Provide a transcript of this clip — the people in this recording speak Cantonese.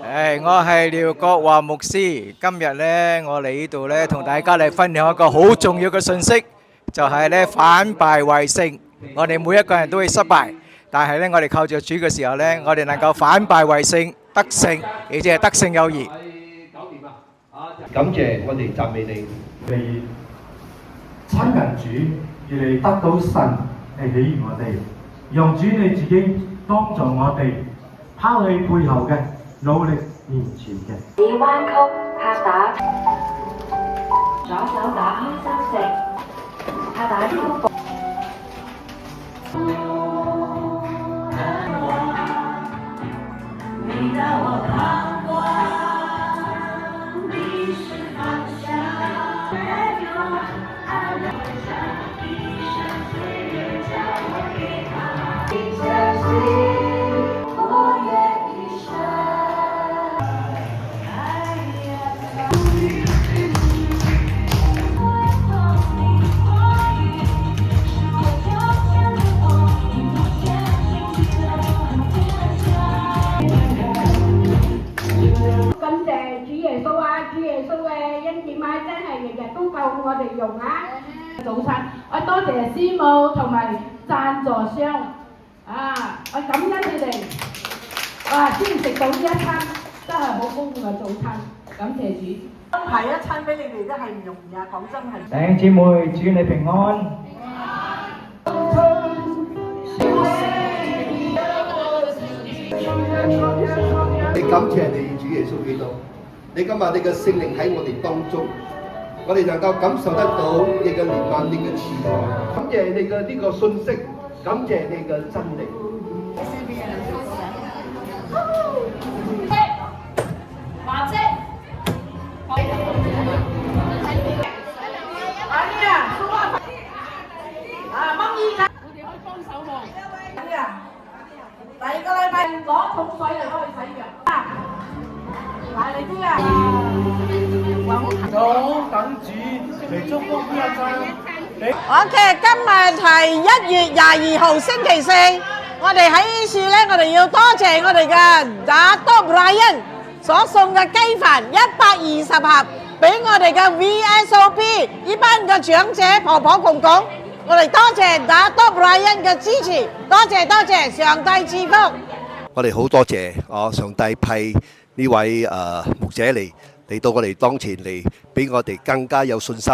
我係廖國華牧師。今日呢，我嚟呢度呢，同大家嚟分享一個好重要嘅信息，就係呢反敗為勝。我哋每一個人都會失敗，但係呢，我哋靠住主嘅時候呢，我哋能夠反敗為勝，得勝，而且係得勝有餘。感謝我哋讚美你，嚟親近主，而嚟得到神嚟喜悅我哋，讓主你自己幫助我哋，拋棄背後嘅，努力面前嘅。以彎曲拍打，左手打開三隻，拍打腰部。你讓我彷徨，迷失方向。愛讓我像一生歲月交還給他，你相信我願一生。感謝主耶穌啊！主耶穌嘅恩典啊，真係日日都夠我哋用啊！早餐，我多謝師母同埋贊助商啊！我感恩你哋啊，先食到呢一餐真係好豐富嘅早餐，感謝主。安排一餐俾你哋都係唔容易啊！講真係。弟兄姊妹，主你平安。你感謝你主耶穌基督，你今日你嘅聖靈喺我哋當中，我哋能夠感受得到你嘅憐憫、你嘅慈愛，感謝你嘅呢個信息，感謝你嘅真理。華姐，阿啲啊，蘇花啊，掹衣架，我哋可以幫手喎。啲啊，第二個禮拜攞桶水嚟幫佢洗腳。嗱，你知啊，好，等主嚟祝福呢一餐。OK，今日係1月22號星期四，我哋喺呢處咧，我哋要多謝我哋嘅打多布萊恩所送嘅雞飯120盒，俾我哋嘅 VSOP 呢班嘅長者婆婆公公，我哋多謝打多布萊恩嘅支持，多謝多謝，上帝賜福。我哋好多謝上帝派呢位牧者嚟到我哋當前嚟，俾我哋更加有信心